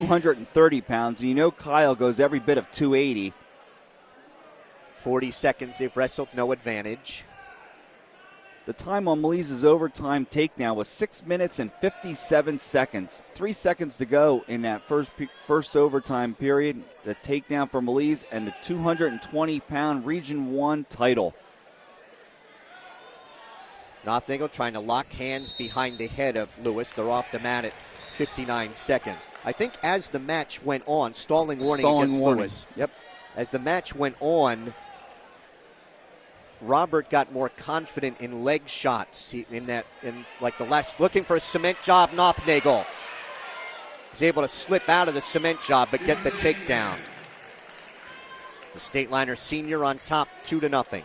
230 pounds, and you know Kyle goes every bit of 280. 40 seconds they've wrestled, no advantage. The time on Malise's overtime takedown was 6 minutes and 57 seconds. 3 seconds to go in that first overtime period. The takedown for Malise and the 220-pound Region 1 title. Nothnagel trying to lock hands behind the head of Lewis. They're off the mat at 59 seconds. I think as the match went on, stalling warning against Lewis. Yep. As the match went on, Robert got more confident in leg shots in the last, looking for a cement job. Nothnagel is able to slip out of the cement job but get the takedown. The Stateliner senior on top, 2-0.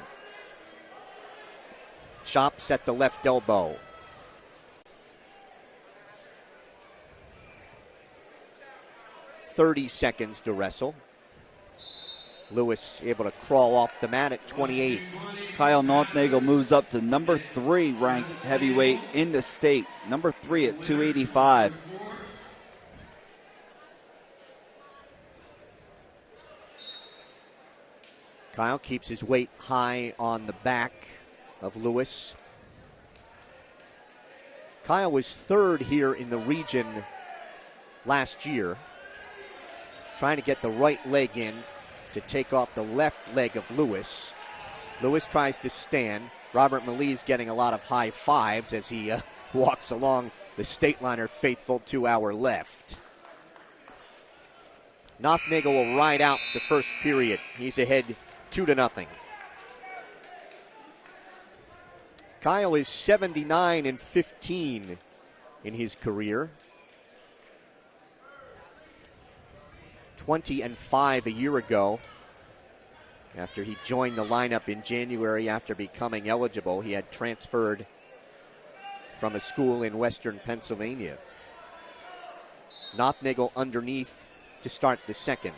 Chops at the left elbow. "30 seconds to wrestle." Lewis able to crawl off the mat at 28. Kyle Nothnagel moves up to number 3 ranked heavyweight in the state. Number 3 at 285. Kyle keeps his weight high on the back of Lewis. Kyle was 3rd here in the region last year, trying to get the right leg in to take off the left leg of Lewis. Lewis tries to stand. Robert Malise getting a lot of high fives as he walks along the Stateliner faithful to our left. Nothnagel will ride out the first period. He's ahead 2-0. Kyle is 79-15 in his career. 20-5 a year ago. After he joined the lineup in January after becoming eligible, he had transferred from a school in western Pennsylvania. Nothnagel underneath to start the second.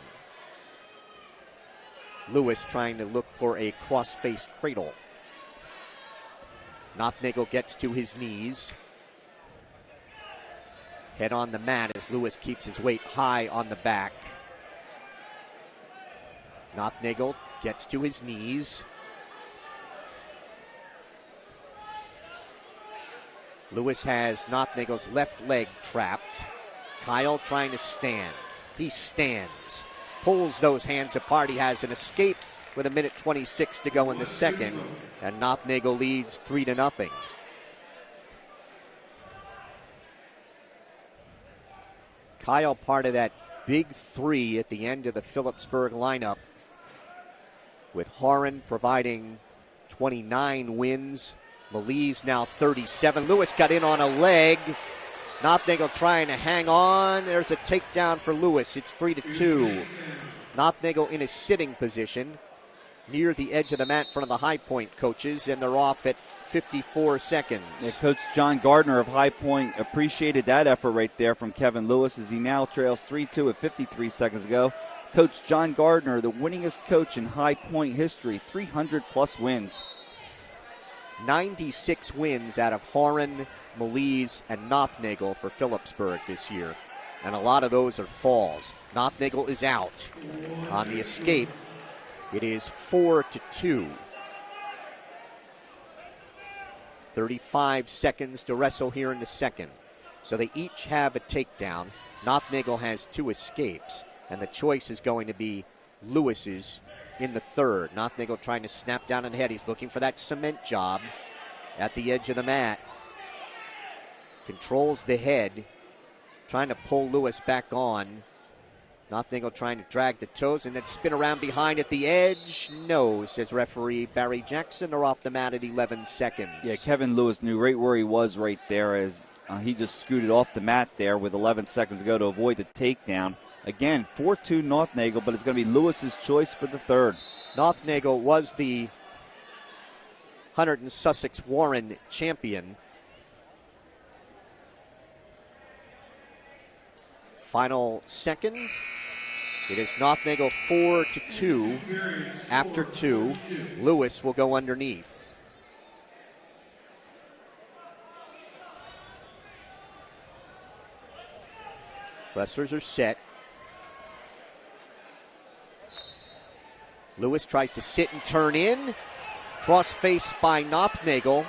Lewis trying to look for a cross-face cradle. Nothnagel gets to his knees. Head on the mat as Lewis keeps his weight high on the back. Nothnagel gets to his knees. Lewis has Nothnagel's left leg trapped. Kyle trying to stand. He stands. Pulls those hands apart. He has an escape with 1:26 to go in the second. And Nothnagel leads 3-0. Kyle part of that big 3 at the end of the Phillipsburg lineup, with Horan providing 29 wins. Malise now 37. Lewis got in on a leg. Nothnagel trying to hang on. There's a takedown for Lewis. It's 3-2. Nothnagel in a sitting position near the edge of the mat in front of the High Point coaches, and they're off at 54 seconds. Yeah, Coach John Gardner of High Point appreciated that effort right there from Kevin Lewis as he now trails 3-2 at 53 seconds ago. Coach John Gardner, the winningest coach in High Point history, 300-plus wins. 96 wins out of Horan, Malise, and Nothnagel for Phillipsburg this year. And a lot of those are falls. Nothnagel is out. On the escape, it is 4-2. 35 seconds to wrestle here in the second. So they each have a takedown. Nothnagel has 2 escapes. And the choice is going to be Lewis's in the third. Nothnagel trying to snap down on the head. He's looking for that cement job at the edge of the mat. Controls the head. Trying to pull Lewis back on. Nothnagel trying to drag the toes and then spin around behind at the edge. No, says referee Barry Jackson. They're off the mat at 11 seconds. Yeah, Kevin Lewis knew right where he was right there as he just scooted off the mat there with 11 seconds to go to avoid the takedown. Again, 4-2 Nothnagel, but it's going to be Lewis's choice for the third. Nothnagel was the Hunter and Sussex Warren champion. Final second. It is Nothnagel 4-2 after 2. Lewis will go underneath. Wrestlers are set. Lewis tries to sit and turn in. Cross face by Nothnagel.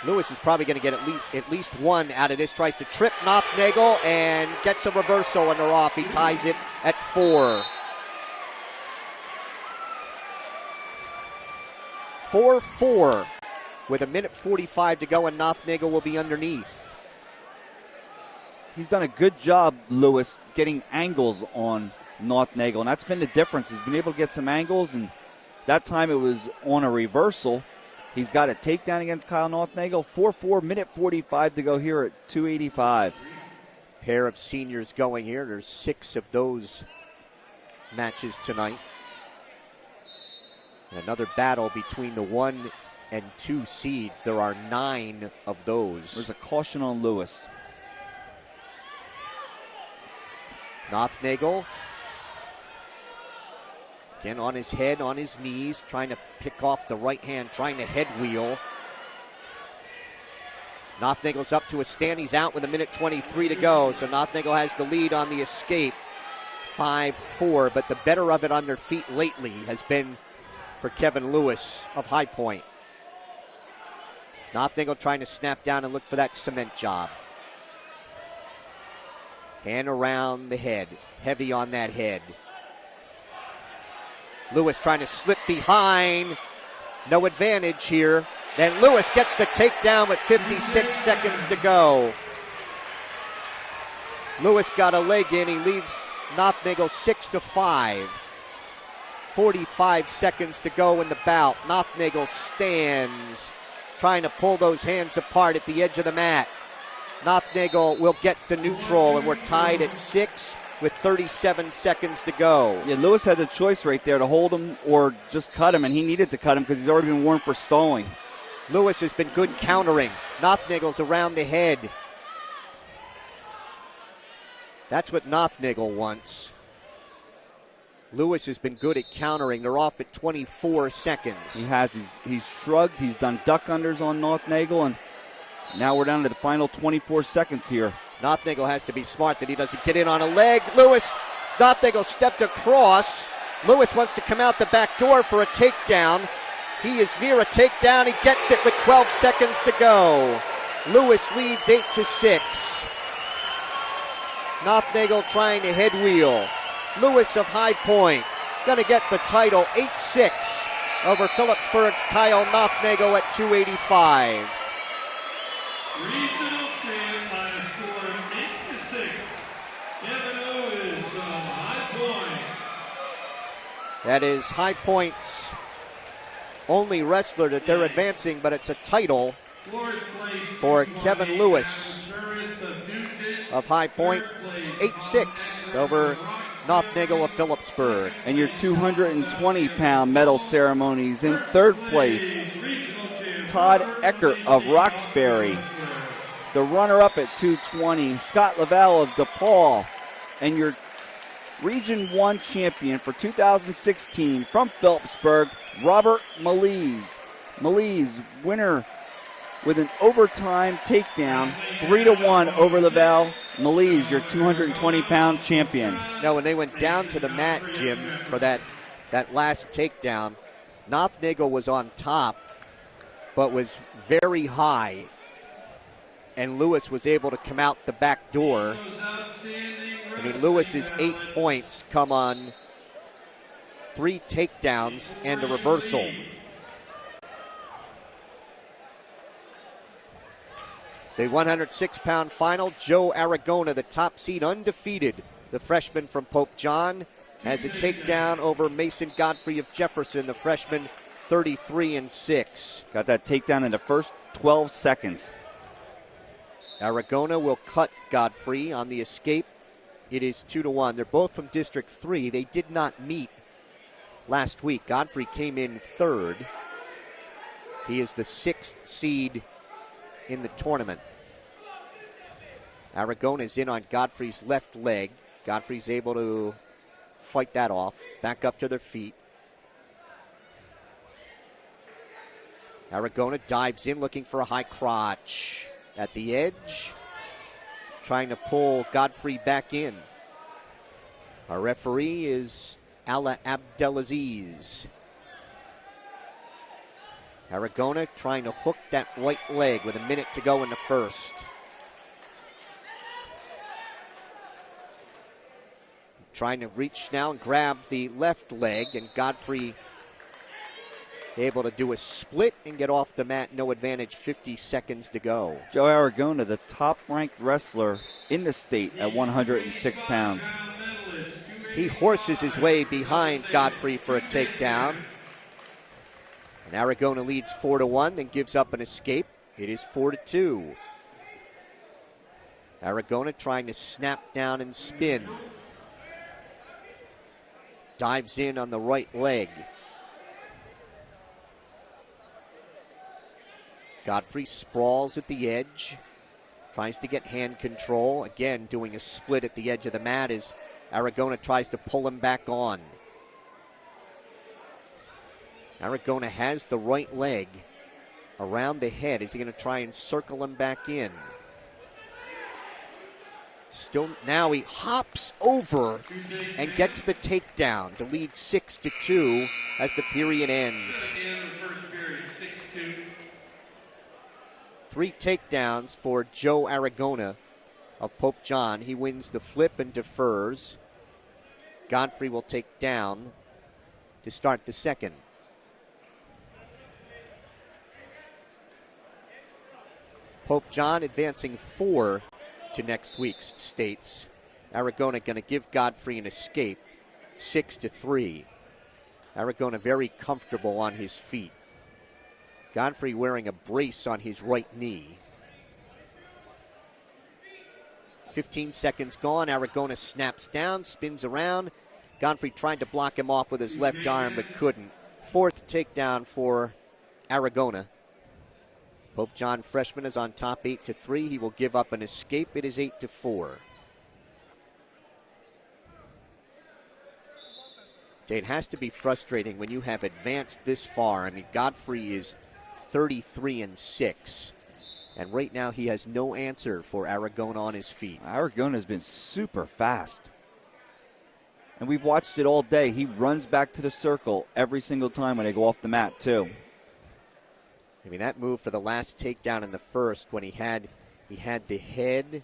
Lewis is probably going to get at least one out of this. Tries to trip Nothnagel and gets a reversal and they're off. He ties it at 4. 4-4 with 1:45 to go, and Nothnagel will be underneath. He's done a good job, Lewis, getting angles on Nothnagel, and that's been the difference. He's been able to get some angles, and that time it was on a reversal. He's got a takedown against Kyle Nothnagel. 4-4, 1:45 to go here at 285. Pair of seniors going here. There's 6 of those matches tonight. And another battle between the 1 and 2 seeds. There are 9 of those. There's a caution on Lewis. Nothnagel. Again, on his head, on his knees, trying to pick off the right hand, trying to head wheel. Nothnagel's up to a stand. He's out with 1:23 to go. So Nothnagel has the lead on the escape, 5-4. But the better of it on their feet lately has been for Kevin Lewis of High Point. Nothnagel trying to snap down and look for that cement job. Hand around the head, heavy on that head. Lewis trying to slip behind. No advantage here. Then Lewis gets the takedown with 56 seconds to go. Lewis got a leg in. He leads Nothnagel 6-5. 45 seconds to go in the bout. Nothnagel stands, trying to pull those hands apart at the edge of the mat. Nothnagel will get the neutral, and we're tied at 6 with 37 seconds to go. Yeah, Lewis had a choice right there to hold him or just cut him, and he needed to cut him because he's already been warned for stalling. Lewis has been good countering. Nothnagle's around the head. That's what Nothnagel wants. Lewis has been good at countering. They're off at 24 seconds. He has. He's shrugged. He's done duck unders on Nothnagel, and now we're down to the final 24 seconds here. Nothnagel has to be smart that he doesn't get in on a leg. Nothnagel stepped across. Lewis wants to come out the back door for a takedown. He is near a takedown. He gets it with 12 seconds to go. Lewis leads 8-6. Nothnagel trying to head wheel. Lewis of High Point going to get the title 8-6 over Phillipsburg's Kyle Nothnagel at 285. Regional champ by a score of 8-6. Kevin Lewis from High Point. That is High Point's only wrestler that they're advancing, but it's a title for Kevin Lewis of High Point. 8-6 over Nothnagel of Phillipsburg. And your 220-pound medal ceremonies in third place, Todd Eckert of Roxbury. The runner-up at 220, Scott Lavelle of DePaul. And your Region 1 champion for 2016 from Phillipsburg, Robert Maliz. Maliz, winner with an overtime takedown, 3-1 over Lavelle. Maliz, your 220-pound champion. Now, when they went down to the mat, Jim, for that last takedown, Nothnagel was on top, but was very high. And Lewis was able to come out the back door. I mean, Lewis's 8 points come on 3 takedowns and a reversal. The 106-pound final, Joe Aragona, the top seed, undefeated. The freshman from Pope John has a takedown over Mason Godfrey of Jefferson, the freshman, 33-6. Got that takedown in the first 12 seconds. Aragona will cut Godfrey on the escape. It is 2-1. They're both from District 3. They did not meet last week. Godfrey came in third. He is the 6th seed in the tournament. Aragona is in on Godfrey's left leg. Godfrey's able to fight that off. Back up to their feet. Aragona dives in looking for a high crotch. At the edge, trying to pull Godfrey back in. Our referee is Ala Abdelaziz. Aragona trying to hook that right leg with a minute to go in the first. Trying to reach now and grab the left leg, and Godfrey able to do a split and get off the mat. No advantage, 50 seconds to go. Joe Aragona, the top-ranked wrestler in the state at 106 pounds. He horses his way behind Godfrey for a takedown. And Aragona leads 4-1, then gives up an escape. It is 4-2. Aragona trying to snap down and spin. Dives in on the right leg. Godfrey sprawls at the edge. Tries to get hand control. Again, doing a split at the edge of the mat as Aragona tries to pull him back on. Aragona has the right leg around the head. Is he going to try and circle him back in? Still, now he hops over and gets the takedown to lead 6-2 as the period ends. 3 takedowns for Joe Aragona of Pope John. He wins the flip and defers. Godfrey will take down to start the second. Pope John advancing 4 to next week's states. Aragona going to give Godfrey an escape, 6-3. Aragona very comfortable on his feet. Godfrey wearing a brace on his right knee. 15 seconds gone. Aragona snaps down, spins around. Godfrey tried to block him off with his left arm but couldn't. 4th takedown for Aragona. Pope John freshman is on top 8-3. He will give up an escape. It is 8-4. It has to be frustrating when you have advanced this far. I mean, Godfrey is 33-6. And right now he has no answer for Aragona on his feet. Aragona has been super fast. And we've watched it all day. He runs back to the circle every single time when they go off the mat, too. I mean, that move for the last takedown in the first when he had the head,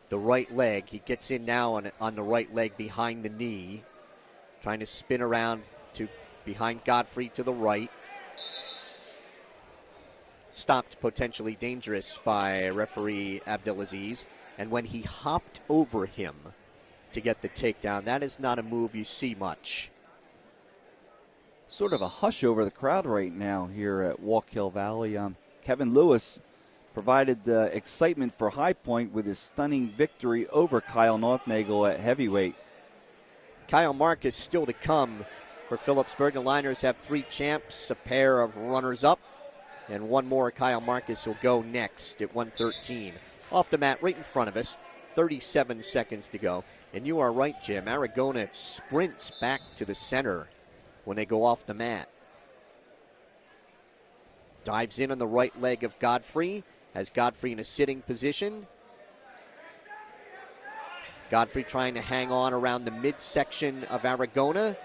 the right leg. He gets in now on the right leg behind the knee. Trying to spin around to behind Godfrey to the right. Stopped potentially dangerous by referee Abdelaziz. And when he hopped over him to get the takedown, that is not a move you see much. Sort of a hush over the crowd right now here at Walk Hill Valley. Kevin Lewis provided the excitement for High Point with his stunning victory over Kyle Nothnagel at heavyweight. Kyle Marcus still to come for Phillipsburg. The Liners have 3 champs, a pair of runners-up, and one more. Kyle Marcus will go next at 113. Off the mat right in front of us, 37 seconds to go. And you are right, Jim. Aragona sprints back to the center when they go off the mat. Dives in on the right leg of Godfrey. Has Godfrey in a sitting position. Godfrey trying to hang on around the midsection of Aragona.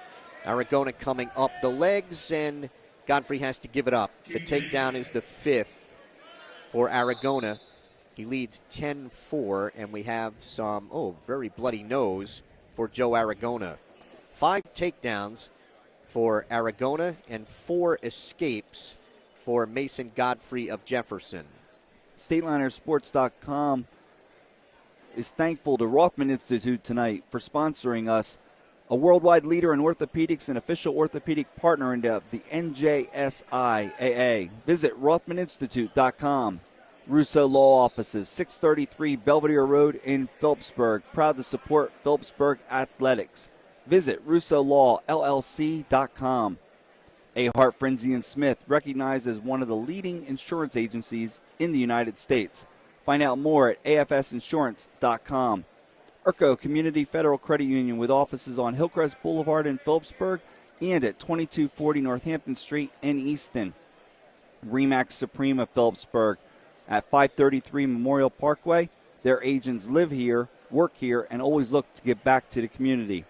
Aragona coming up the legs, and Godfrey has to give it up. The takedown is the 5th for Aragona. He leads 10-4, and we have some, very bloody nose for Joe Aragona. 5 takedowns for Aragona and 4 escapes for Mason Godfrey of Jefferson. StatelinerSports.com is thankful to Rothman Institute tonight for sponsoring us, a worldwide leader in orthopedics and official orthopedic partner in the NJSIAA. Visit RothmanInstitute.com. Russo Law Offices, 633 Belvedere Road in Phillipsburg. Proud to support Phillipsburg athletics. Visit RussoLawLLC.com. A. Hart, Frenzy & Smith, recognized as one of the leading insurance agencies in the United States. Find out more at AFSinsurance.com. Urco Community Federal Credit Union with offices on Hillcrest Boulevard in Phillipsburg and at 2240 Northampton Street in Easton. Remax Supreme of Phillipsburg at 533 Memorial Parkway. Their agents live here, work here, and always look to give back to the community.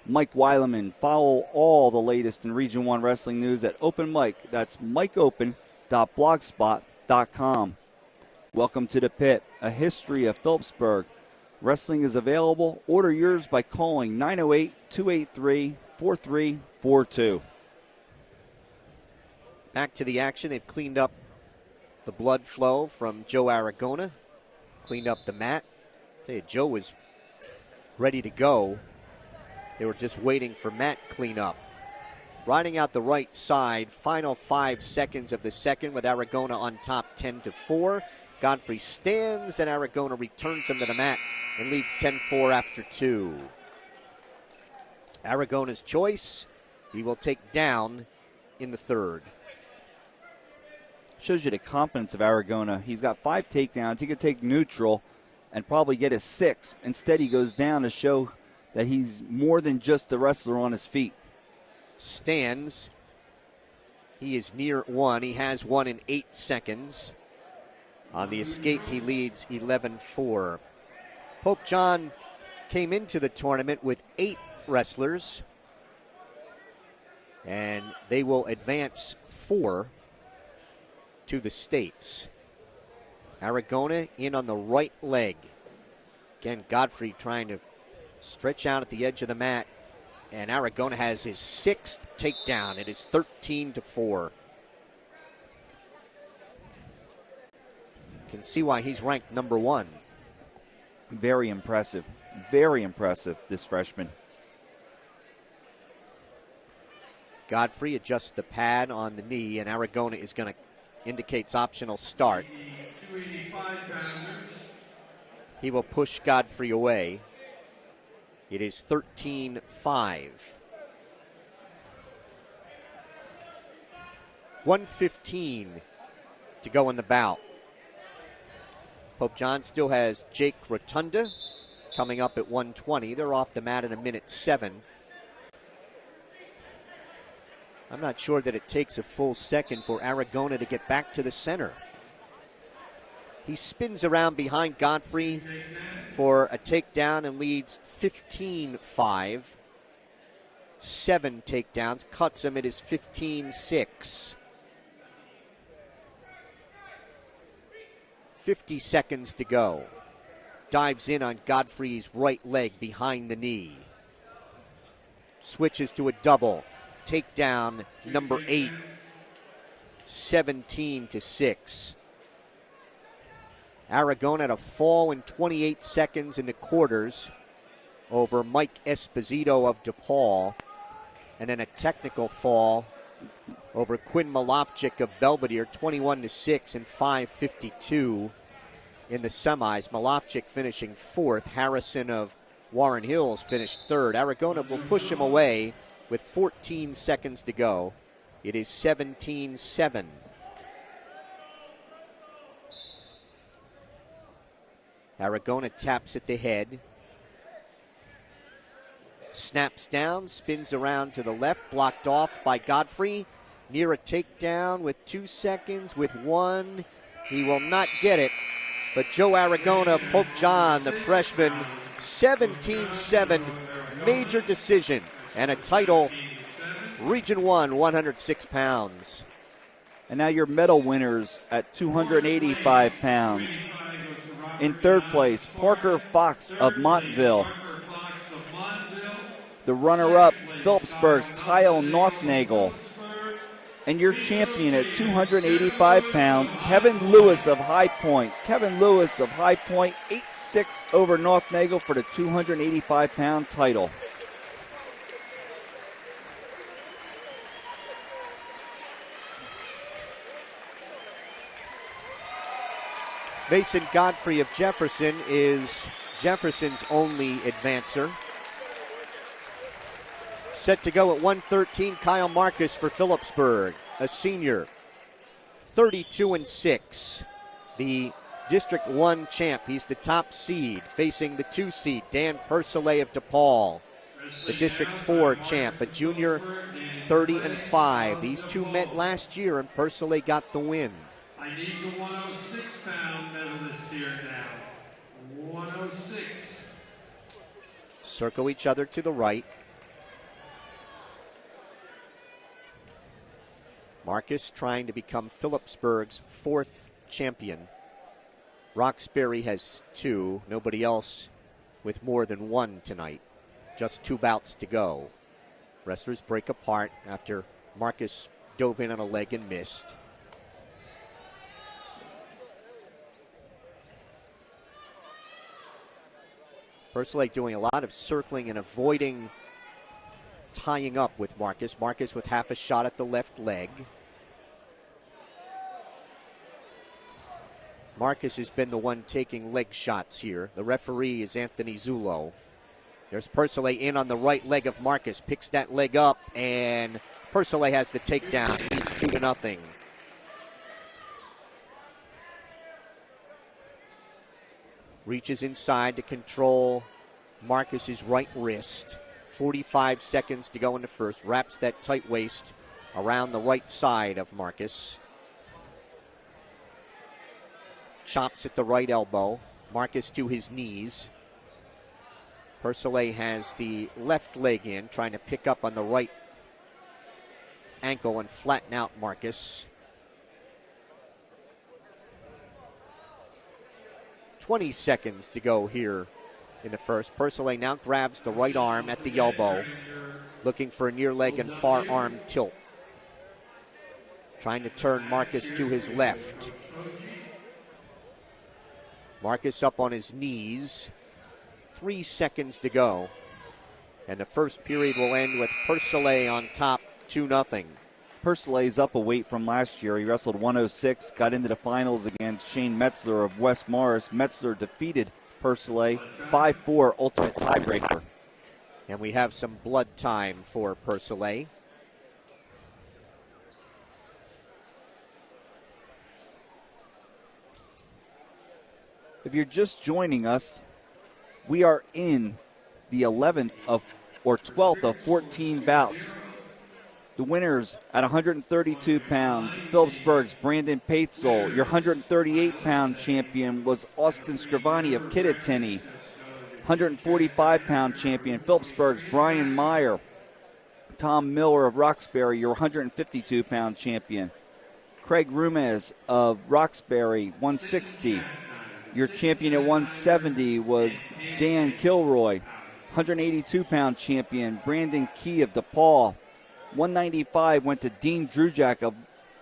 Mike Weileman. Follow all the latest in Region 1 wrestling news at Open Mike. That's mikeopen.blogspot.com. Welcome to the Pit, a history of Phillipsburg. Wrestling is available. Order yours by calling 908-283-4342. Back to the action. They've cleaned up the blood flow from Joe Aragona. Cleaned up the mat. Tell you, Joe was ready to go. They were just waiting for mat cleanup. Riding out the right side, final 5 seconds of the second with Aragona on top 10-4. Godfrey stands and Aragona returns him to the mat and leads 10-4 after 2. Aragona's choice, he will take down in the third. Shows you the confidence of Aragona. He's got 5 takedowns. He could take neutral and probably get his 6. Instead, he goes down to show that he's more than just a wrestler on his feet. Stands. He is near 1. He has 1 in 8 seconds. On the escape, he leads 11-4. Pope John came into the tournament with 8 wrestlers, and they will advance 4 to the States. Aragona in on the right leg. Again, Godfrey trying to stretch out at the edge of the mat, and Aragona has his 6th takedown. It is 13-4. Can see why he's ranked number 1. Very impressive. Very impressive, this freshman. Godfrey adjusts the pad on the knee, and Aragona is going to indicates optional start. He will push Godfrey away. It is 13-5. 1:15 to go in the bout. Pope John still has Jake Rotunda coming up at 1:20. They're off the mat in 1:07. I'm not sure that it takes a full second for Aragona to get back to the center. He spins around behind Godfrey for a takedown and leads 15-5. 7 takedowns, cuts him. It is 15-6. 50 seconds to go. Dives in on Godfrey's right leg behind the knee. Switches to a double. Takedown number 8. 17-6. Aragona had a fall in 28 seconds in the quarters over Mike Esposito of DePaul. And then a technical fall over Quinn Malofchik of Belvedere, 21-6 in 5:52 in the semis. Malofchik finishing 4th. Harrison of Warren Hills finished 3rd. Aragona will push him away with 14 seconds to go. It is 17-7. Aragona taps at the head. Snaps down, spins around to the left, blocked off by Godfrey. Near a takedown with 2 seconds, with 1. He will not get it. But Joe Aragona, Pope John, the freshman, 17-7, major decision, and a title, Region 1, 106 pounds. And now your medal winners at 285 pounds. In 3rd place, Parker Fox of Montville. The runner-up, Phillipsburg's Kyle Northnagel. And your champion at 285 pounds, Kevin Lewis of High Point. Kevin Lewis of High Point, 8-6 over Northnagel for the 285-pound title. Mason Godfrey of Jefferson is Jefferson's only advancer. Set to go at 1:13, Kyle Marcus for Phillipsburg, a senior, 32-6. The District 1 champ. He's the top seed, facing the 2 seed, Dan Pursley of DePaul. The District 4 champ, a junior, 30-5. These two met last year, and Pursley got the win. I need the 106-pound medalist here now. 106. Circle each other to the right. Marcus trying to become Phillipsburg's 4th champion. Roxbury has 2. Nobody else with more than 1 tonight. Just 2 bouts to go. Wrestlers break apart after Marcus dove in on a leg and missed. Perslake doing a lot of circling and avoiding tying up with Marcus. Marcus with half a shot at the left leg. Marcus has been the one taking leg shots here. The referee is Anthony Zullo. There's Persolé in on the right leg of Marcus. Picks that leg up, and Persolé has the takedown. Leads 2-0. Reaches inside to control Marcus's right wrist. 45 seconds to go in the first. Wraps that tight waist around the right side of Marcus. Chops at the right elbow. Marcus to his knees. Persolé has the left leg in, trying to pick up on the right ankle and flatten out Marcus. 20 seconds to go here in the first. Persolé now grabs the right arm at the elbow, looking for a near leg and far arm tilt. Trying to turn Marcus to his left. Marcus up on his knees. 3 seconds to go. And the first period will end with Persolé on top, 2-0. Persolé's up a weight from last year. He wrestled 106, got into the finals against Shane Metzler of West Morris. Metzler defeated Persolé 5-4, ultimate tiebreaker. And we have some blood time for Persolé. If you're just joining us, we are in the 11th of or 12th of 14 bouts. The winners at 132 pounds, Phillipsburg's Brandon Paetzel. Your 138-pound champion was Austin Scrivani of Kittatinny. 145-pound champion, Phillipsburg's Brian Meyer. Tom Miller of Roxbury, your 152-pound champion. Craig Rumez of Roxbury, 160. Your champion at 170 was Dan Kilroy. 182-pound champion, Brandon Key of DePaul. 195 went to Dean Drujak of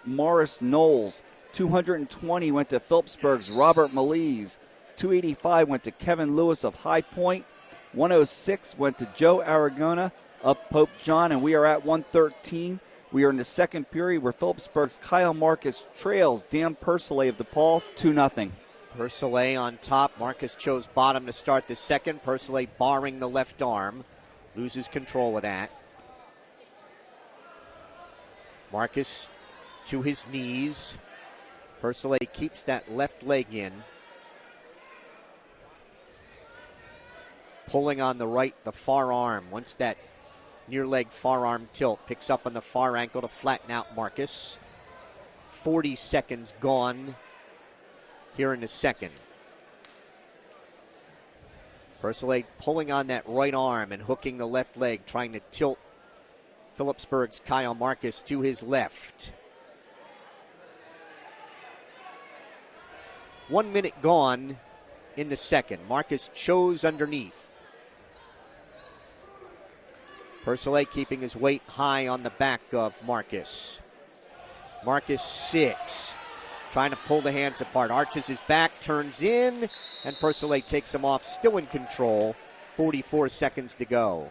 Morris Knowles. 220 went to Phillipsburg's Robert Maliz. 285 went to Kevin Lewis of High Point. 106 went to Joe Aragona of Pope John, and we are at 113. We are in the second period where Phillipsburg's Kyle Marcus trails Dan Persolé of DePaul 2-0. Persolé on top. Marcus chose bottom to start the second. Persolé barring the left arm. Loses control of that. Marcus to his knees. Persolé keeps that left leg in. Pulling on the right, the far arm. Once that near leg far arm tilt, picks up on the far ankle to flatten out Marcus. 40 seconds gone here in the second. Persolé pulling on that right arm and hooking the left leg, trying to tilt Phillipsburg's Kyle Marcus to his left. 1 minute gone in the second. Marcus chose underneath. Persolé keeping his weight high on the back of Marcus. Marcus sits, trying to pull the hands apart. Arches his back, turns in, and Persolé takes him off, still in control. 44 seconds to go.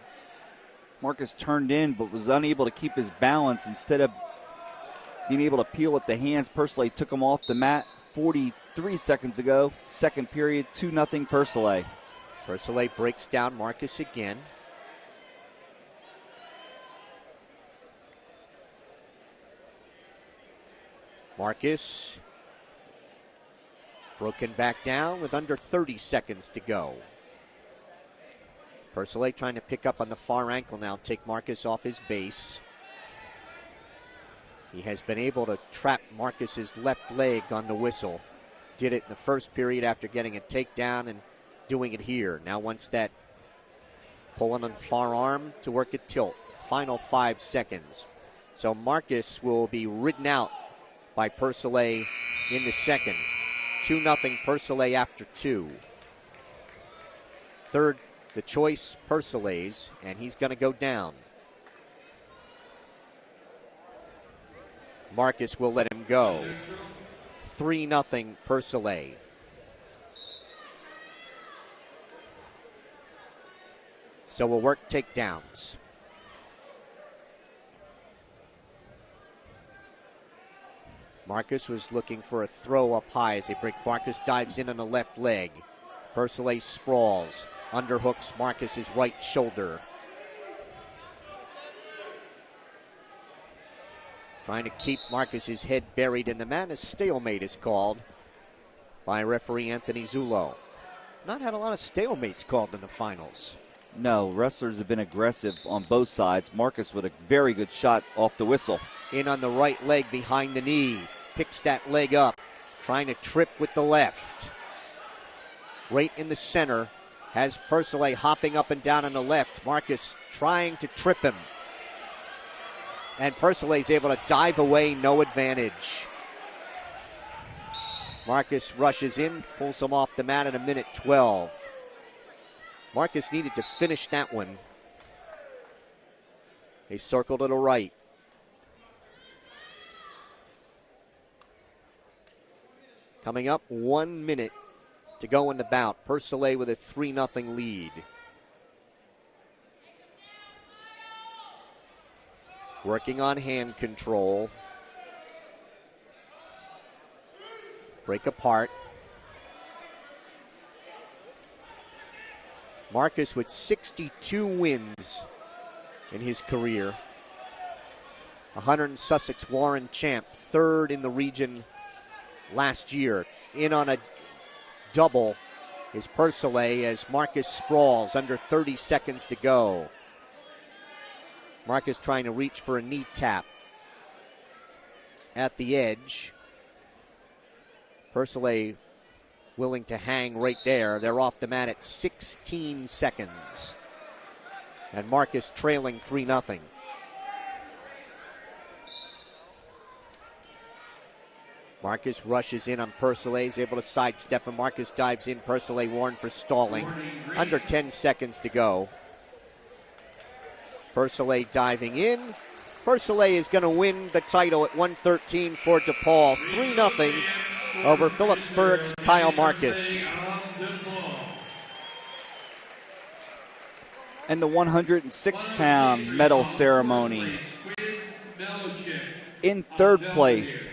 Marcus turned in but was unable to keep his balance. Instead of being able to peel with the hands, Persolé took him off the mat. 43 seconds ago. Second period, 2-0 Persolé. Persolé breaks down Marcus again. Marcus broken back down with under 30 seconds to go. Persolé trying to pick up on the far ankle now, take Marcus off his base. He has been able to trap Marcus's left leg on the whistle. Did it in the first period after getting a takedown and doing it here. Now wants that pulling on far arm to work a tilt. Final 5 seconds. So Marcus will be ridden out by Persile in the second. 2-0 Persile after 2. Third, the choice Persile's, and he's going to go down. Marcus will let him go. 3-0 Persile. So we'll work takedowns. Marcus was looking for a throw up high as they break. Marcus dives in on the left leg. Persile sprawls. Underhooks Marcus's right shoulder. Trying to keep Marcus's head buried in the mat. A stalemate is called by referee Anthony Zullo. Not had a lot of stalemates called in the finals. No, wrestlers have been aggressive on both sides. Marcus with a very good shot off the whistle. In on the right leg behind the knee. Picks that leg up. Trying to trip with the left. Right in the center. Has Persile hopping up and down on the left. Marcus trying to trip him. And Persile is able to dive away, no advantage. Marcus rushes in, pulls him off the mat at 1:12. Marcus needed to finish that one. He circled to the right. Coming up, 1 minute to go in the bout. Persile with a 3-0 lead. Working on hand control. Break apart. Marcus with 62 wins in his career. 100 Sussex Warren champ, third in the region last year. In on a double is Persile as Marcus sprawls under 30 seconds to go. Marcus trying to reach for a knee tap at the edge. Persile willing to hang right there. They're off the mat at 16 seconds. And Marcus trailing 3-0. Marcus rushes in on Persile. He's able to sidestep, and Marcus dives in. Persile warned for stalling. Under 10 seconds to go. Persile diving in. Persile is going to win the title at 1:13 for DePaul. 3-0 over Phillipsburg's Kyle Marcus. And the 106-pound medal ceremony. In third place,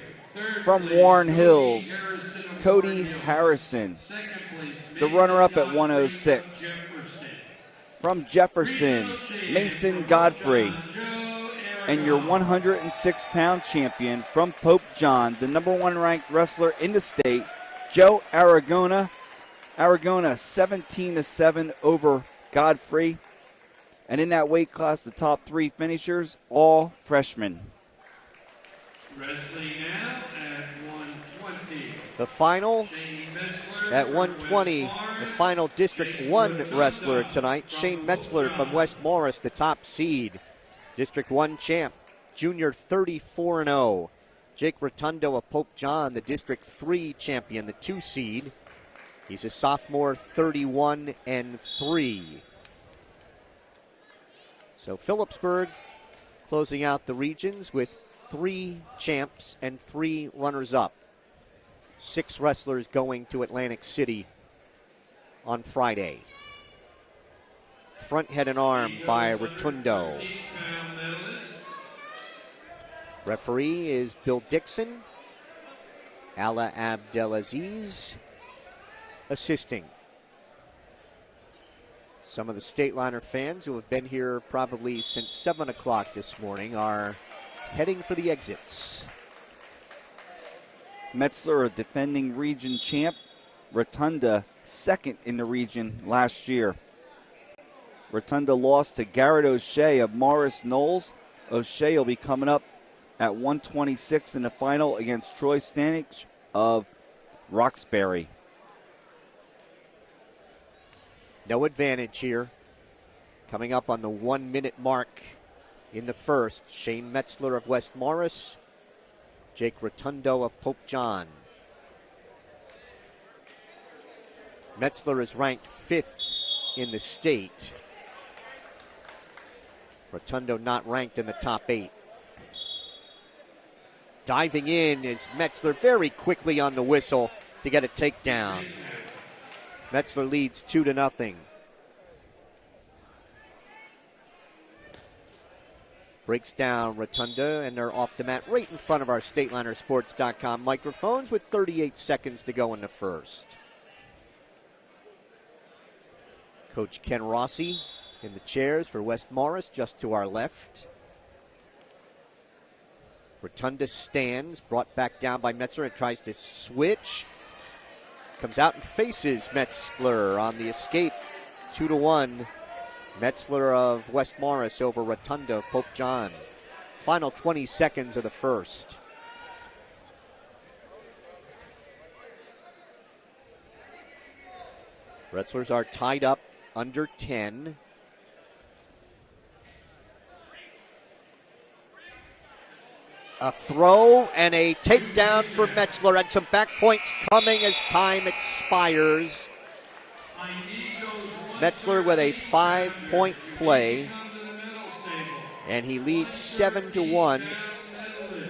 from Warren Hills, Cody Harrison. The runner-up at 106. From Jefferson, Mason Godfrey. And your 106-pound champion from Pope John, the number 1 ranked wrestler in the state, Joe Aragona. Aragona 17-7 over Godfrey. And in that weight class, the top 3 finishers, all freshmen. Wrestling now at 120. The final at 120, the final District 1 wrestler tonight, Shane Metzler from West Morris, the top seed. District 1 champ, junior 34-0. Jake Rotundo of Pope John, the District 3 champion, the 2 seed. He's a sophomore, 31-3. So Phillipsburg closing out the regions with 3 champs and 3 runners-up. 6 wrestlers going to Atlantic City on Friday. Front, head, and arm by Rotundo. Referee is Bill Dixon. Ala Abdelaziz assisting. Some of the Stateliner fans who have been here probably since 7 o'clock this morning are heading for the exits. Metzler, a defending region champ. Rotunda, second in the region last year. Rotunda lost to Garrett O'Shea of Morris Knowles. O'Shea will be coming up at 126 in the final against Troy Stanich of Roxbury. No advantage here. Coming up on the 1 minute mark in the first. Shane Metzler of West Morris, Jake Rotundo of Pope John. Metzler is ranked 5th in the state. Rotundo not ranked in the top 8. Diving in is Metzler very quickly on the whistle to get a takedown. Metzler leads 2-0. Breaks down Rotunda, and they're off the mat right in front of our StatelinerSports.com microphones with 38 seconds to go in the first. Coach Ken Rossi in the chairs for West Morris, just to our left. Rotunda stands, brought back down by Metzler, and tries to switch. Comes out and faces Metzler on the escape. 2-1. Metzler of West Morris over Rotunda of Pope John. Final 20 seconds of the first. Wrestlers are tied up under 10. A throw and a takedown for Metzler, and some back points coming as time expires. Metzler with a 5-point play, and he leads 7-1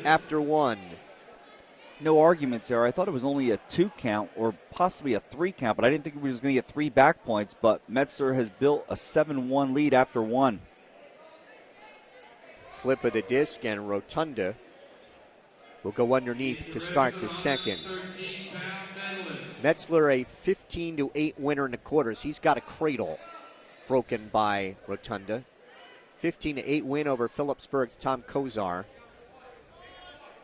after 1. No arguments there. I thought it was only a 2 count or possibly a 3 count, but I didn't think we was going to get 3 back points. But Metzler has built a 7-1 lead after 1. Flip of the disc, and Rotunda will go underneath to start the second. Metzler a 15-8 winner in the quarters. He's got a cradle broken by Rotunda. 15-8 win over Phillipsburg's Tom Kozar.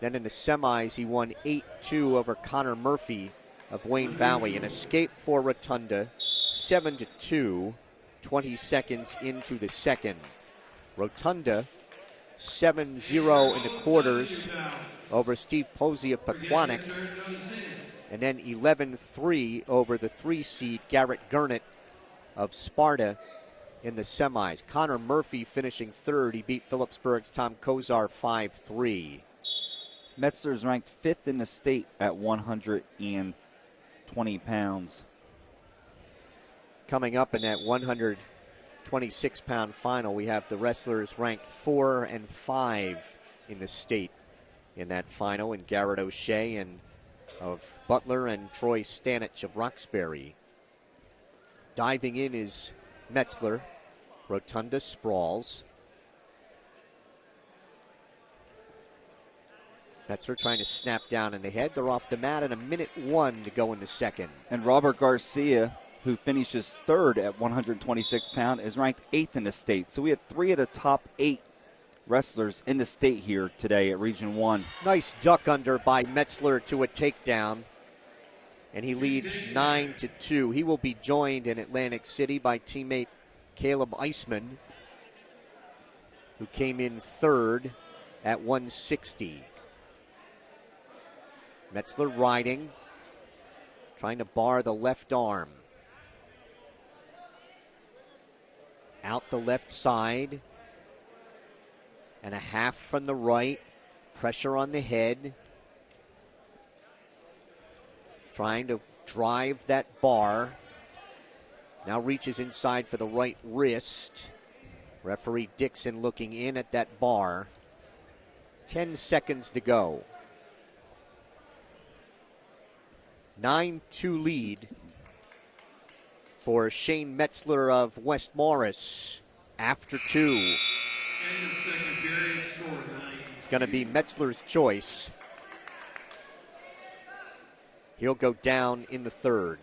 Then in the semis, he won 8-2 over Connor Murphy of Wayne Valley. An escape for Rotunda, 7-2, 20 seconds into the second. Rotunda 7-0 in the quarters over Steve Posey of Pequannock. And then 11-3 over the 3-seed Garrett Gurnett of Sparta in the semis. Connor Murphy finishing third. He beat Phillipsburg's Tom Kozar 5-3. Metzler is ranked 5th in the state at 120 pounds. Coming up in that 126-pound final, we have the wrestlers ranked 4 and 5 in the state in that final, in Garrett O'Shea and of Butler and Troy Stanich of Roxbury. Diving in is Metzler. Rotunda sprawls. Metzler trying to snap down in the head. They're off the mat, and 1:01 to go in the second. And Robert Garcia, who finishes third at 126 pounds, is ranked 8th in the state. So we had 3 of the top 8 wrestlers in the state here today at Region 1. Nice duck under by Metzler to a takedown, and he leads 9-2. He will be joined in Atlantic City by teammate Caleb Eisman, who came in third at 160. Metzler riding, trying to bar the left arm. Out the left side. And a half from the right. Pressure on the head. Trying to drive that bar. Now reaches inside for the right wrist. Referee Dixon looking in at that bar. 10 seconds to go. 9-2 lead for Shane Metzler of West Morris after 2. It's going to be Metzler's choice. He'll go down in the third.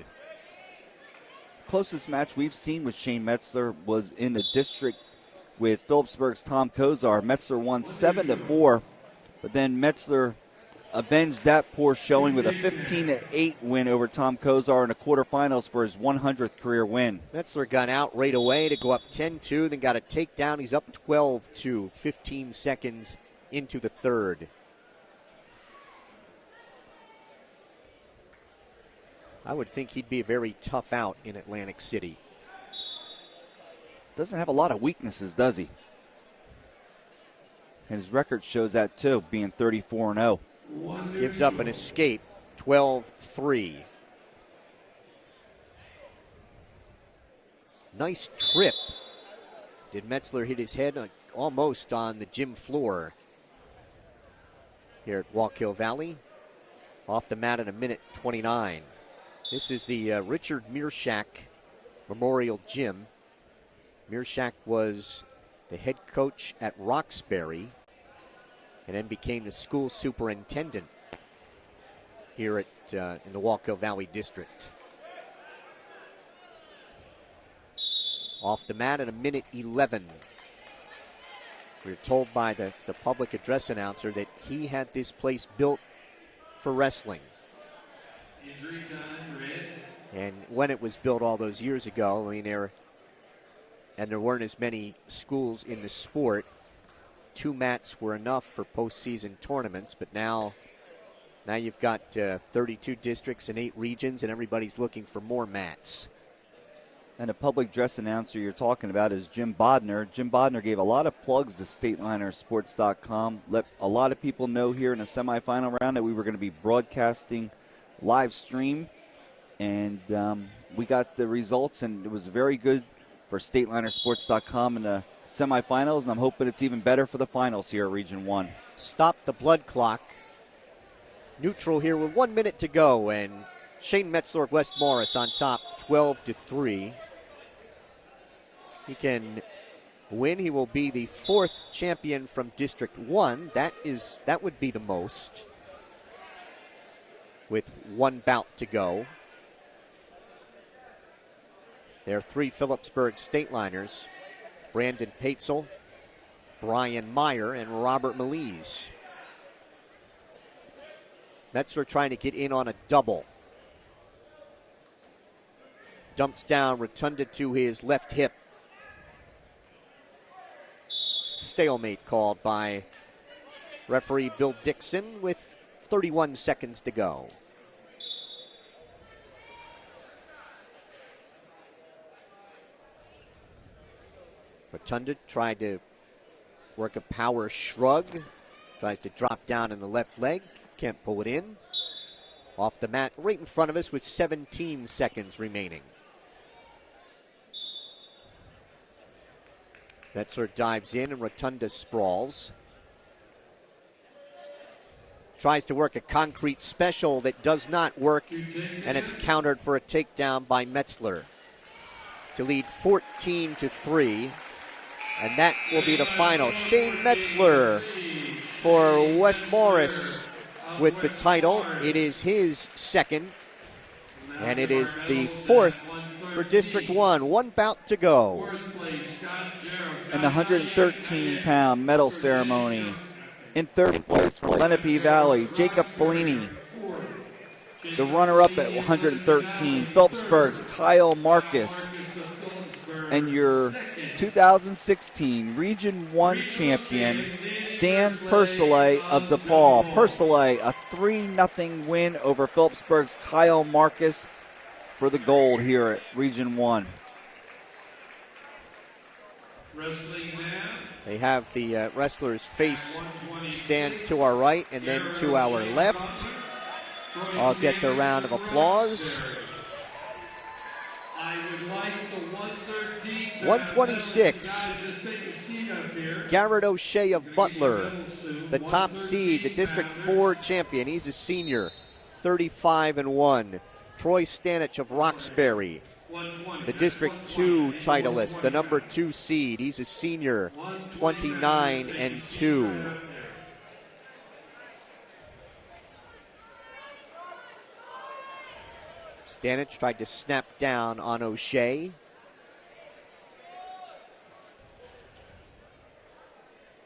Closest match we've seen with Shane Metzler was in the district with Phillipsburg's Tom Kozar. Metzler won 7-4, but then Metzler avenged that poor showing with a 15-8 win over Tom Kozar in the quarterfinals for his 100th career win. Metzler got out right away to go up 10-2, then got a takedown. He's up 12-2, 15 seconds into the third. I would think he'd be a very tough out in Atlantic City. Doesn't have a lot of weaknesses, does he? His record shows that too, being 34-0. Gives up an escape, 12-3. Nice trip. Did Metzler hit his head almost on the gym floor here at Wallkill Valley. Off the mat in a minute 29. This is the Richard Mearshak Memorial Gym. Mearshak was the head coach at Roxbury and then became the school superintendent here at in the Wallkill Valley District. Off the mat in a minute 11. We were told by the public address announcer that he had this place built for wrestling. And when it was built all those years ago, I mean, there weren't as many schools in the sport. 2 mats were enough for postseason tournaments, but now you've got 32 districts and 8 regions, and everybody's looking for more mats. And the public dress announcer you're talking about is Jim Bodner. Jim Bodner gave a lot of plugs to StatelinerSports.com. Let a lot of people know here in the semifinal round that we were going to be broadcasting live stream. And we got the results, and it was very good for StatelinerSports.com in the semifinals, and I'm hoping it's even better for the finals here at Region 1. Stop the blood clock. Neutral here with 1 minute to go, and Shane Metzler of West Morris on top, 12-3. He can win. He will be the 4th champion from District 1. That would be the most, with 1 bout to go. There are 3 Phillipsburg Stateliners: Brandon Patzel, Brian Meyer, and Robert Melise. Metzler trying to get in on a double. Dumps down, Rotunda to his left hip. Stalemate called by referee Bill Dixon with 31 seconds to go. Rotunda tried to work a power shrug. Tries to drop down in the left leg. Can't pull it in. Off the mat right in front of us with 17 seconds remaining. Metzler dives in and Rotunda sprawls. Tries to work a concrete special that does not work, and it's countered for a takedown by Metzler to lead 14-3. And that will be the final. Shane Metzler for West Morris with the title. It is his 2nd, and it is the 4th for District 1. 1 bout to go. In the 113-pound medal ceremony, in 3rd place for Lenape Valley, Jacob Fellini. The runner-up at 113, Phillipsburg's Kyle Marcus. And your 2016 Region 1 champion, Dan Persillet of DePaul. Persillet, a 3-0 win over Phillipsburg's Kyle Marcus for the gold here at Region 1. They have the wrestler's face stand to our right and then to our left. I'll get the round of applause. 126. Garrett O'Shea of Butler, the top seed, the District 4 champion. He's a senior, 35-1. Troy Stanich of Roxbury, the District 2 titleist, the number 2 seed. He's a senior, 29-2. Stanich tried to snap down on O'Shea.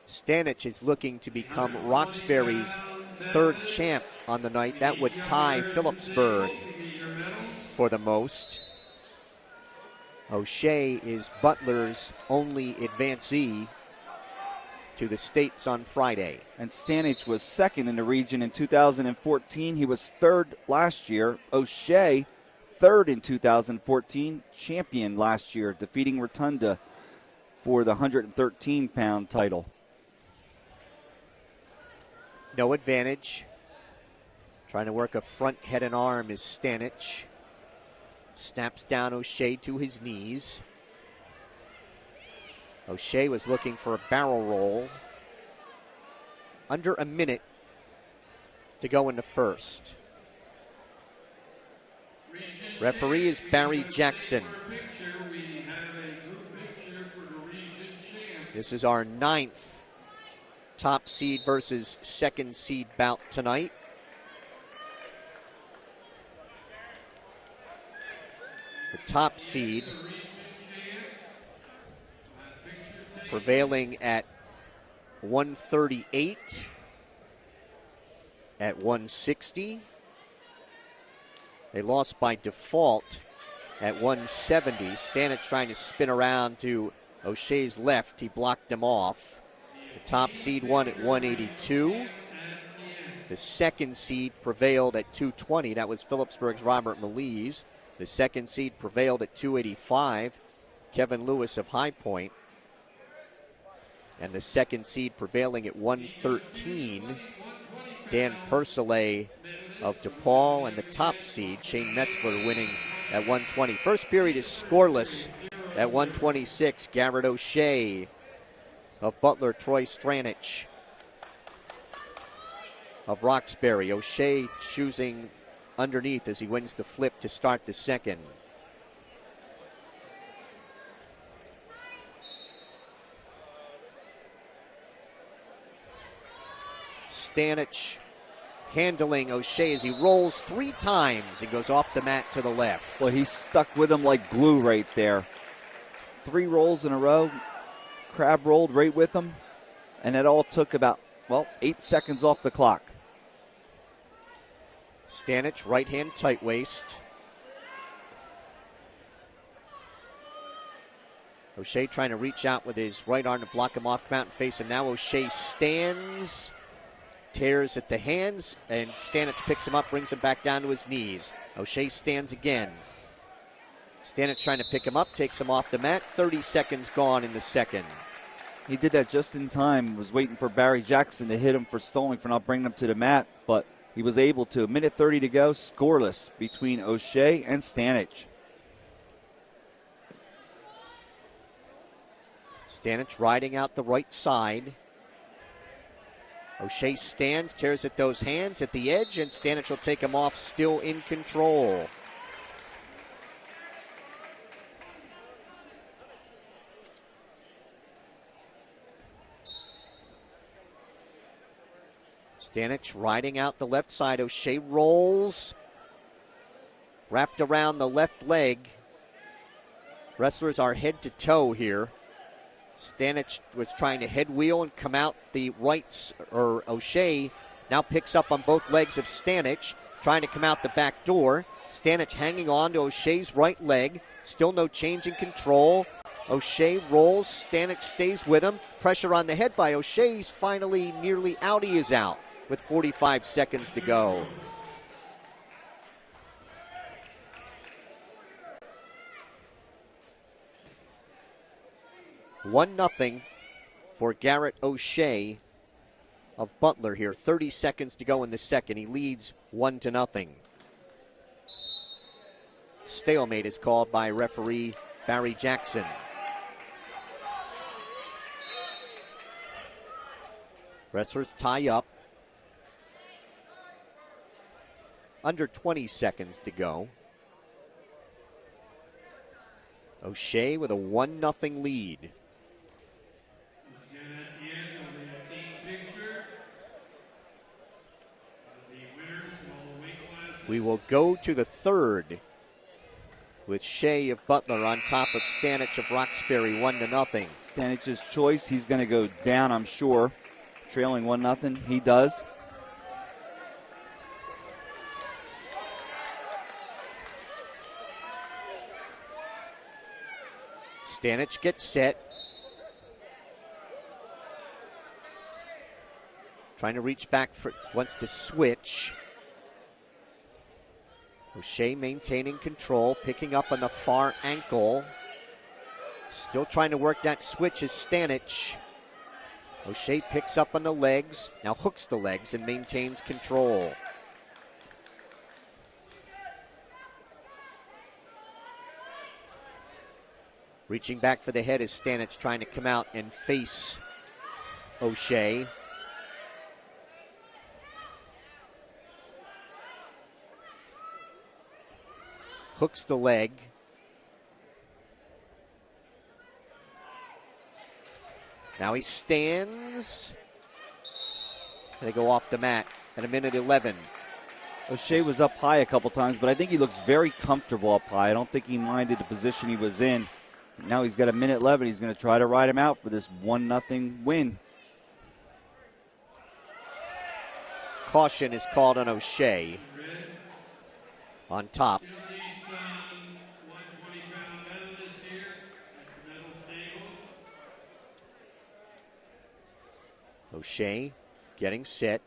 Stanich is looking to become Roxbury's 3rd champ on the night. That would tie Phillipsburg for the most. O'Shea is Butler's only advancee to the States on Friday. And Stanich was 2nd in the region in 2014. He was 3rd last year. O'Shea, 3rd in 2014, champion last year, defeating Rotunda for the 113-pound title. No advantage. Trying to work a front head and arm is Stanich. Snaps down O'Shea to his knees. O'Shea was looking for a barrel roll. Under a minute to go in the first. Referee is Barry Jackson. This is our 9th top seed versus second seed bout tonight. The top seed prevailing at 138, at 160. They lost by default at 170. Stanich trying to spin around to O'Shea's left. He blocked him off. The top seed won at 182. The second seed prevailed at 220. That was Phillipsburg's Robert Meliz. The second seed prevailed at 285. Kevin Lewis of High Point. And the second seed prevailing at 113. Dan Pursley of DePaul. And the top seed, Shane Metzler, winning at 120. First period is scoreless at 126. Garrett O'Shea of Butler, Troy Stranich of Roxbury. O'Shea choosing underneath as he wins the flip to start the second. Stanich handling O'Shea as he rolls 3 times. He goes off the mat to the left. Well, he's stuck with him like glue right there. 3 rolls in a row. Crab rolled right with him. And it all took about, 8 seconds off the clock. Stanich, right hand tight waist. O'Shea trying to reach out with his right arm to block him off mountain face. And now O'Shea stands, tears at the hands, and Stanich picks him up, brings him back down to his knees. O'Shea stands again. Stanich trying to pick him up, takes him off the mat. 30 seconds gone in the second. He did that just in time. Was waiting for Barry Jackson to hit him for stalling, for not bringing him to the mat, but he was able to. 1:30 to go, scoreless between O'Shea and Stanich. Stanich riding out the right side. O'Shea stands, tears at those hands at the edge, and Stanich will take him off, still in control. Stanich riding out the left side. O'Shea rolls. Wrapped around the left leg. Wrestlers are head to toe here. Stanich was trying to head wheel and come out the right, or O'Shea now picks up on both legs of Stanich, trying to come out the back door. Stanich hanging on to O'Shea's right leg. Still no change in control. O'Shea rolls. Stanich stays with him. Pressure on the head by O'Shea. He's finally nearly out. He is out with 45 seconds to go. One nothing for Garrett O'Shea of Butler here. 30 seconds to go in the second. He leads 1-0. Stalemate is called by referee Barry Jackson. Wrestlers tie up. Under 20 seconds to go. O'Shea with a 1-0 lead. We will go to the third with Shea of Butler on top of Stanich of Roxbury, 1-0. Stanich's choice. He's going to go down, I'm sure. Trailing 1-0. He does. Stanich gets set. Trying to reach back, wants to switch. O'Shea maintaining control, picking up on the far ankle. Still trying to work that switch is Stanich. O'Shea picks up on the legs, now hooks the legs and maintains control. Reaching back for the head is Stanich, trying to come out and face O'Shea. Hooks the leg. Now he stands. And they go off the mat at 1:11. O'Shea was up high a couple times, but I think he looks very comfortable up high. I don't think he minded the position he was in. Now he's got 1:11. He's going to try to ride him out for this 1-0 win. Caution is called on O'Shea. On top. O'Shea getting set.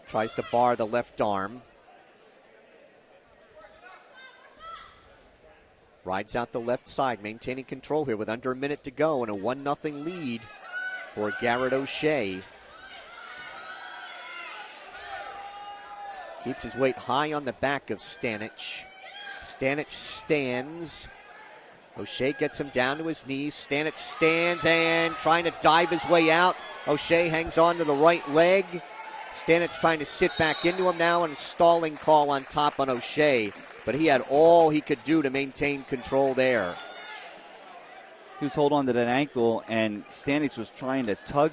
Tries to bar the left arm. Rides out the left side, maintaining control here with under a minute to go and a 1-0 lead for Garrett O'Shea. Keeps his weight high on the back of Stanich. Stanich stands. O'Shea gets him down to his knees. Stanich stands and trying to dive his way out. O'Shea hangs on to the right leg. Stanich trying to sit back into him now, and a stalling call on top on O'Shea. But he had all he could do to maintain control there. He was holding on to that ankle, and Stanich was trying to tug,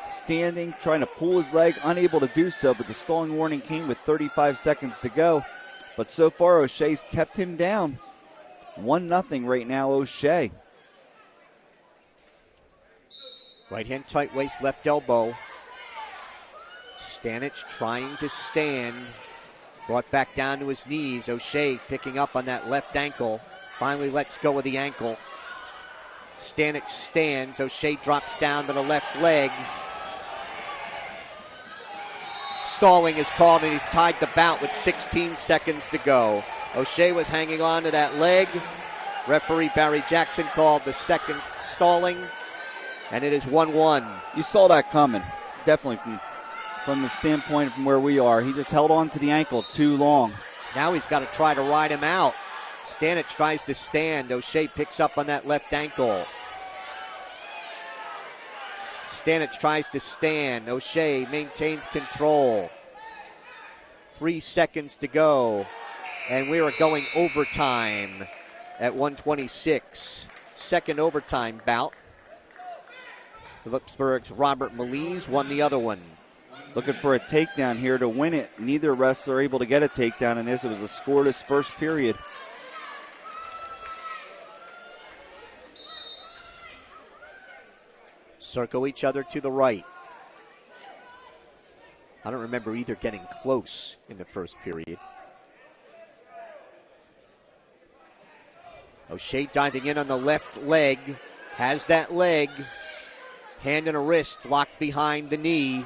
standing, trying to pull his leg, unable to do so, but the stalling warning came with 35 seconds to go. But so far, O'Shea's kept him down. 1-0 right now, O'Shea. Right hand tight waist, left elbow. Stanich trying to stand. Brought back down to his knees. O'Shea picking up on that left ankle. Finally lets go of the ankle. Stanich stands. O'Shea drops down to the left leg. Stalling is called, and he's tied the bout with 16 seconds to go. O'Shea was hanging on to that leg. Referee Barry Jackson called the second stalling, and it is 1-1. You saw that coming, definitely from the standpoint from where we are. He just held on to the ankle too long. Now he's got to try to ride him out. Stanich tries to stand. O'Shea picks up on that left ankle. Stanich tries to stand. O'Shea maintains control. 3 seconds to go. And we are going overtime at 1:26. Second overtime bout. Phillipsburg's Robert Melise won the other one. Looking for a takedown here to win it. Neither wrestler able to get a takedown in this. It was a scoreless first period. Circle each other to the right. I don't remember either getting close in the first period. O'Shea diving in on the left leg. Has that leg. Hand and a wrist locked behind the knee.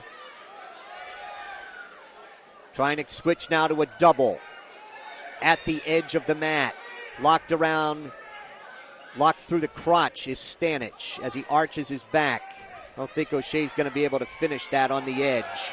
Trying to switch now to a double. At the edge of the mat. Locked around. Locked through the crotch is Stanich as he arches his back. I don't think O'Shea's going to be able to finish that on the edge.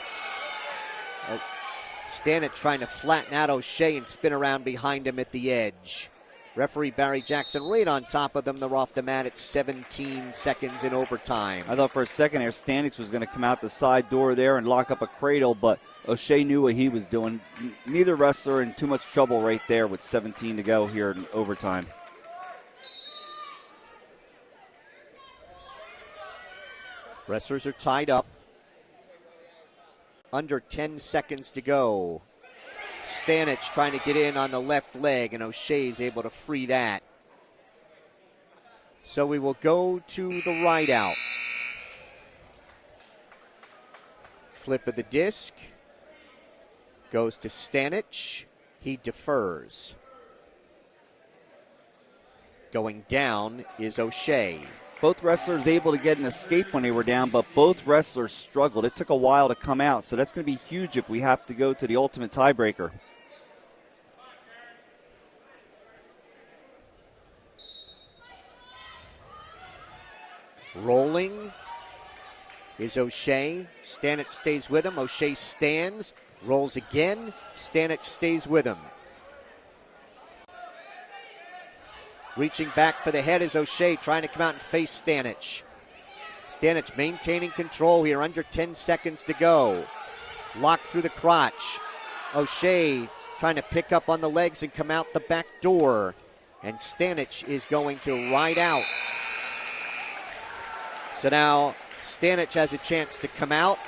Stanich trying to flatten out O'Shea and spin around behind him at the edge. Referee Barry Jackson right on top of them. They're off the mat at 17 seconds in overtime. I thought for a second there Stanich was going to come out the side door there and lock up a cradle, but O'Shea knew what he was doing. Neither wrestler in too much trouble right there with 17 to go here in overtime. Wrestlers are tied up. Under 10 seconds to go. Stanich trying to get in on the left leg, and O'Shea's able to free that. So we will go to the right out. Flip of the disc. Goes to Stanich. He defers. Going down is O'Shea. Both wrestlers able to get an escape when they were down, but both wrestlers struggled. It took a while to come out, so that's going to be huge if we have to go to the ultimate tiebreaker. Rolling is O'Shea. Stanich stays with him. O'Shea stands, rolls again. Stanich stays with him. Reaching back for the head is O'Shea, trying to come out and face Stanich. Stanich maintaining control here, under 10 seconds to go. Locked through the crotch. O'Shea trying to pick up on the legs and come out the back door. And Stanich is going to ride out. So now Stanich has a chance to come out.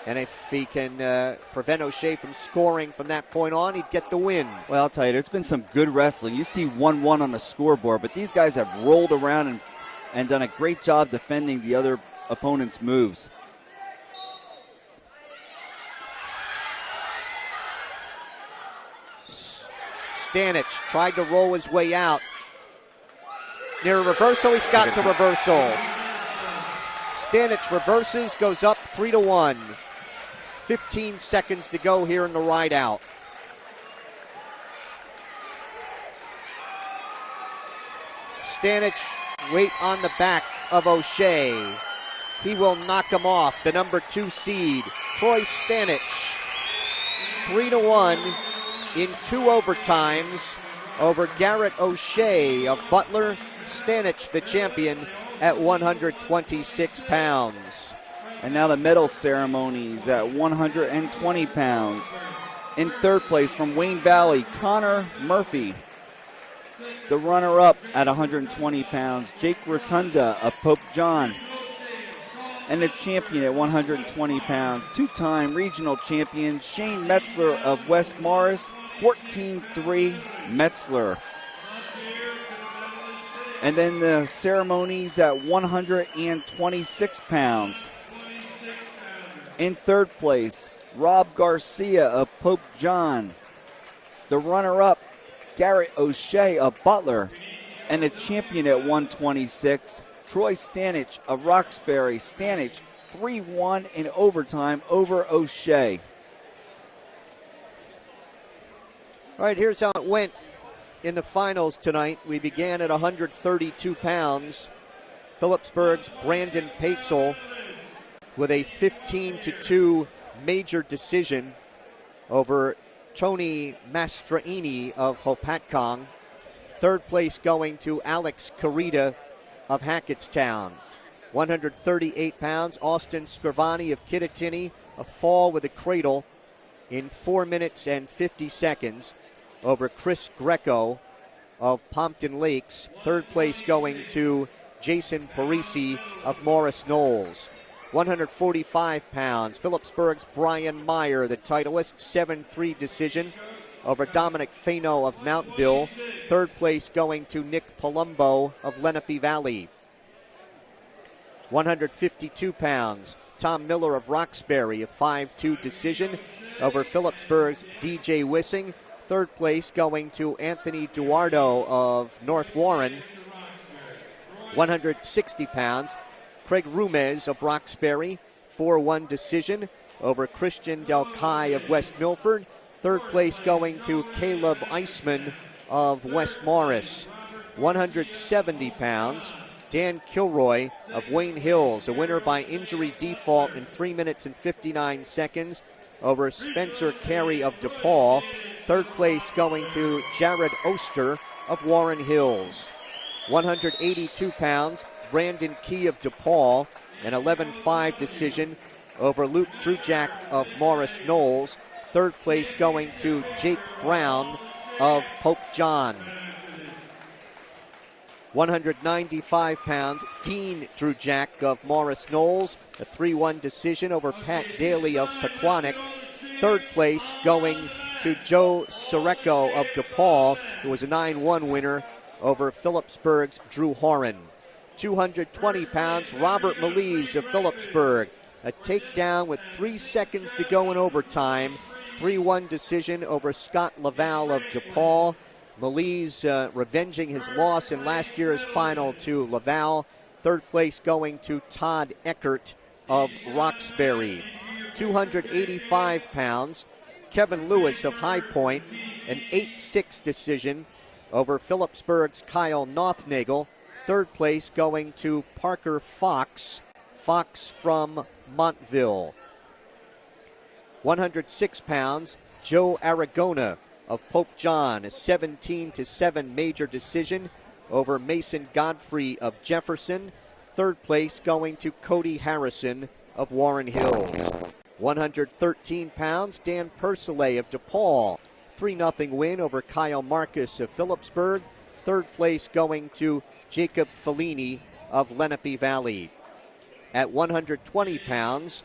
And if he can prevent O'Shea from scoring from that point on, he'd get the win. Well, I'll tell you, there's been some good wrestling. You see 1-1 on the scoreboard, but these guys have rolled around and done a great job defending the other opponent's moves. Stanich tried to roll his way out. Near a reversal, he's got the reversal. Stanich reverses, goes up 3-1. 15 seconds to go here in the ride out. Stanich weight on the back of O'Shea. He will knock him off, the number 2 seed, Troy Stanich. 3-1 in 2 overtimes over Garrett O'Shea of Butler. Stanich, the champion, at 126 pounds. And now the medal ceremonies at 120 pounds. In third place from Wayne Valley, Connor Murphy. The runner-up at 120 pounds, Jake Rotunda of Pope John. And the champion at 120 pounds, 2-time regional champion, Shane Metzler of West Morris, 14-3 Metzler. And then the ceremonies at 126 pounds. In third place, Rob Garcia of Pope John. The runner-up, Garrett O'Shea of Butler. And the champion at 126, Troy Stanich of Roxbury. Stanich 3-1 in overtime over O'Shea. All right, here's how it went in the finals tonight. We began at 132 pounds. Phillipsburg's Brandon Paetzel with a 15-2 major decision over Tony Mastraini of Hopatcong. Third place going to Alex Carita of Hackettstown. 138 pounds, Austin Scrivani of Kittatinny, a fall with a cradle in 4 minutes and 50 seconds over Chris Greco of Pompton Lakes. Third place going to Jason Parisi of Morris Knolls. 145 pounds, Phillipsburg's Brian Meyer, the titleist, 7-3 decision over Dominic Fano of Mountville. Third place going to Nick Palumbo of Lenape Valley. 152 pounds, Tom Miller of Roxbury, a 5-2 decision over Phillipsburg's DJ Wissing. Third place going to Anthony Duardo of North Warren. 160 pounds, Craig Rumez of Roxbury, 4-1 decision over Christian Del Kai of West Milford. Third place going to Caleb Eisman of West Morris. 170 pounds, Dan Kilroy of Wayne Hills, a winner by injury default in 3 minutes and 59 seconds over Spencer Carey of DePaul. Third place going to Jared Oster of Warren Hills. 182 pounds, Brandon Key of DePaul, an 11-5 decision over Luke Drujak of Morris Knolls. Third place going to Jake Brown of Pope John. 195 pounds, Dean Drujak of Morris Knolls, a 3-1 decision over Pat Daly of Pequannock. Third place going to Joe Sorecco of DePaul, who was a 9-1 winner over Phillipsburg's Drew Horan. 220 pounds, Robert Melise of Phillipsburg, a takedown with 3 seconds to go in overtime. 3-1 decision over Scott Laval of DePaul. Melise revenging his loss in last year's final to Laval. Third place going to Todd Eckert of Roxbury. 285 pounds, Kevin Lewis of High Point, an 8-6 decision over Phillipsburg's Kyle Nothnagel. Third place going to Parker Fox. Fox from Montville. 106 pounds, Joe Aragona of Pope John, a 17-7 major decision over Mason Godfrey of Jefferson. Third place going to Cody Harrison of Warren Hills. 113 pounds, Dan Pursley of DePaul. 3-0 win over Kyle Marcus of Phillipsburg. Third place going to Jacob Fellini of Lenape Valley. At 120 pounds,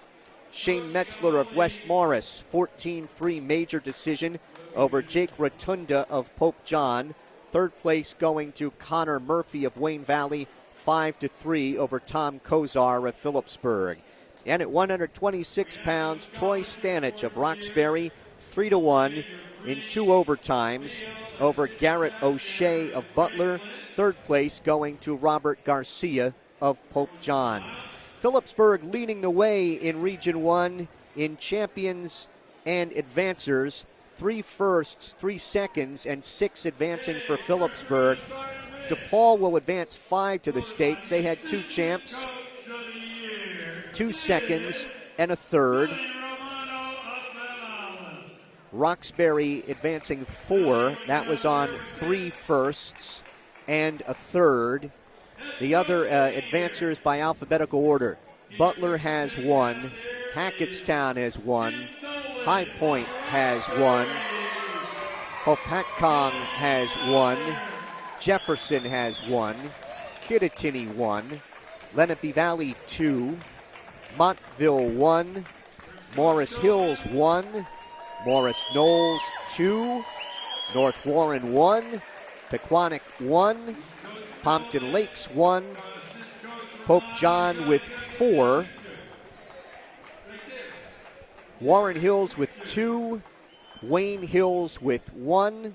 Shane Metzler of West Morris, 14-3 major decision over Jake Rotunda of Pope John. Third place going to Connor Murphy of Wayne Valley, 5-3 over Tom Kozar of Phillipsburg. And at 126 pounds, Troy Stanich of Roxbury, 3-1 in 2 overtimes over Garrett O'Shea of Butler. Third place going to Robert Garcia of Pope John. Phillipsburg leading the way in Region 1 in champions and advancers. 3 firsts, 3 seconds, and 6 advancing for Phillipsburg. DePaul will advance 5 to the states. They had 2 champs, 2 seconds, and a third. Roxbury advancing 4. That was on 3 firsts and a third. The other advancers by alphabetical order. Butler has 1. Hackettstown has 1. High Point has 1. Hopatcong has 1. Jefferson has 1. Kittatinny 1. Lenape Valley 2. Montville 1. Morris Hills 1. Morris Knolls 2. North Warren 1. Pequannock 1. Pompton Lakes 1. Pope John with 4. Warren Hills with 2. Wayne Hills with 1.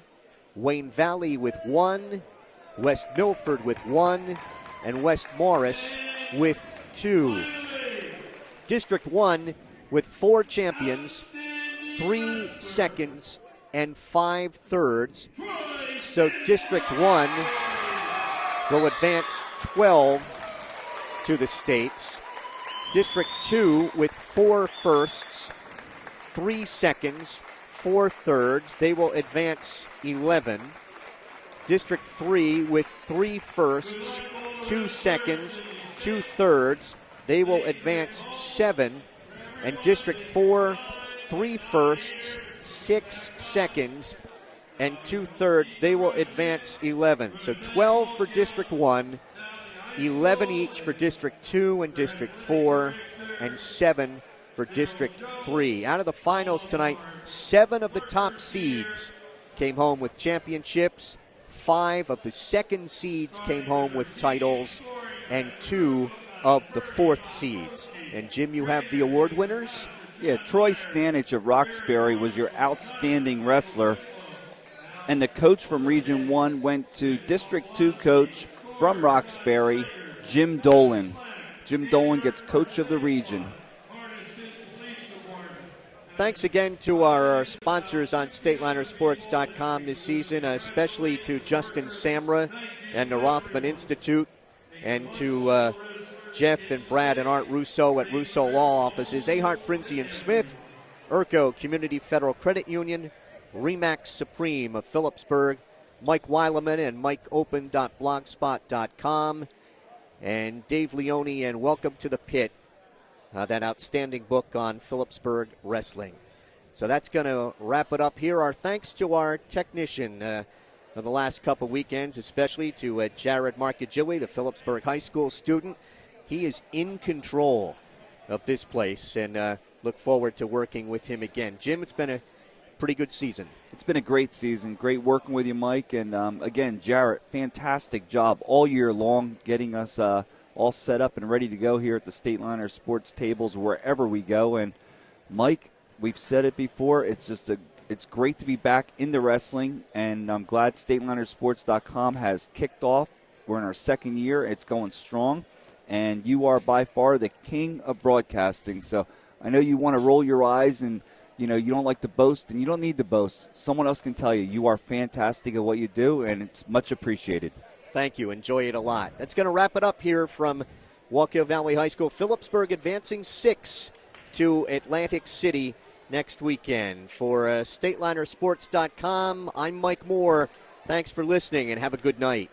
Wayne Valley with 1. West Milford with 1. And West Morris with 2. District 1 with 4 champions, 3 seconds, and 5 thirds. So District 1 will advance 12 to the states. District 2 with 4 firsts, 3 seconds, 4 thirds. They will advance 11. District 3 with 3 firsts, 2 seconds, 2 thirds. They will advance 7. And District 4, 3 firsts, 6 seconds, and 2 thirds. They will advance 11. So 12 for District 1, 11 each for District 2 and District 4, and 7 for District 3. Out of the finals tonight, 7 of the top seeds came home with championships. 5 of the second seeds came home with titles, and 2 of the fourth seeds. And Jim, you have the award winners? Yeah, Troy Stanich of Roxbury was your outstanding wrestler. And the coach from Region 1 went to District 2 coach from Roxbury, Jim Dolan. Jim Dolan gets coach of the region. Thanks again to our sponsors on StatelinerSports.com this season, especially to Justin Samra and the Rothman Institute, and to Jeff and Brad and Art Russo at Russo Law Offices, Ahart, Frinzi and Smith, Urco Community Federal Credit Union, Remax Supreme of Phillipsburg, Mike Weileman and MikeOpen.blogspot.com, and Dave Leone and Welcome to the Pit, that outstanding book on Phillipsburg wrestling. So that's going to wrap it up here. Our thanks to our technician of the last couple weekends, especially to Jared Marcagilli, the Phillipsburg High School student. He is in control of this place, and look forward to working with him again. Jim, it's been a pretty good season. It's been a great season. Great working with you, Mike. And, again, Jarrett, fantastic job all year long getting us all set up and ready to go here at the Stateliner Sports tables wherever we go. And, Mike, we've said it before, it's great to be back in the wrestling, and I'm glad StatelinerSports.com has kicked off. We're in our second year. It's going strong. And you are by far the king of broadcasting. So I know you want to roll your eyes and, you don't like to boast, and you don't need to boast. Someone else can tell you are fantastic at what you do, and it's much appreciated. Thank you. Enjoy it a lot. That's going to wrap it up here from Wallkill Valley High School. Phillipsburg advancing 6 to Atlantic City next weekend. For StatelinerSports.com, I'm Mike Moore. Thanks for listening and have a good night.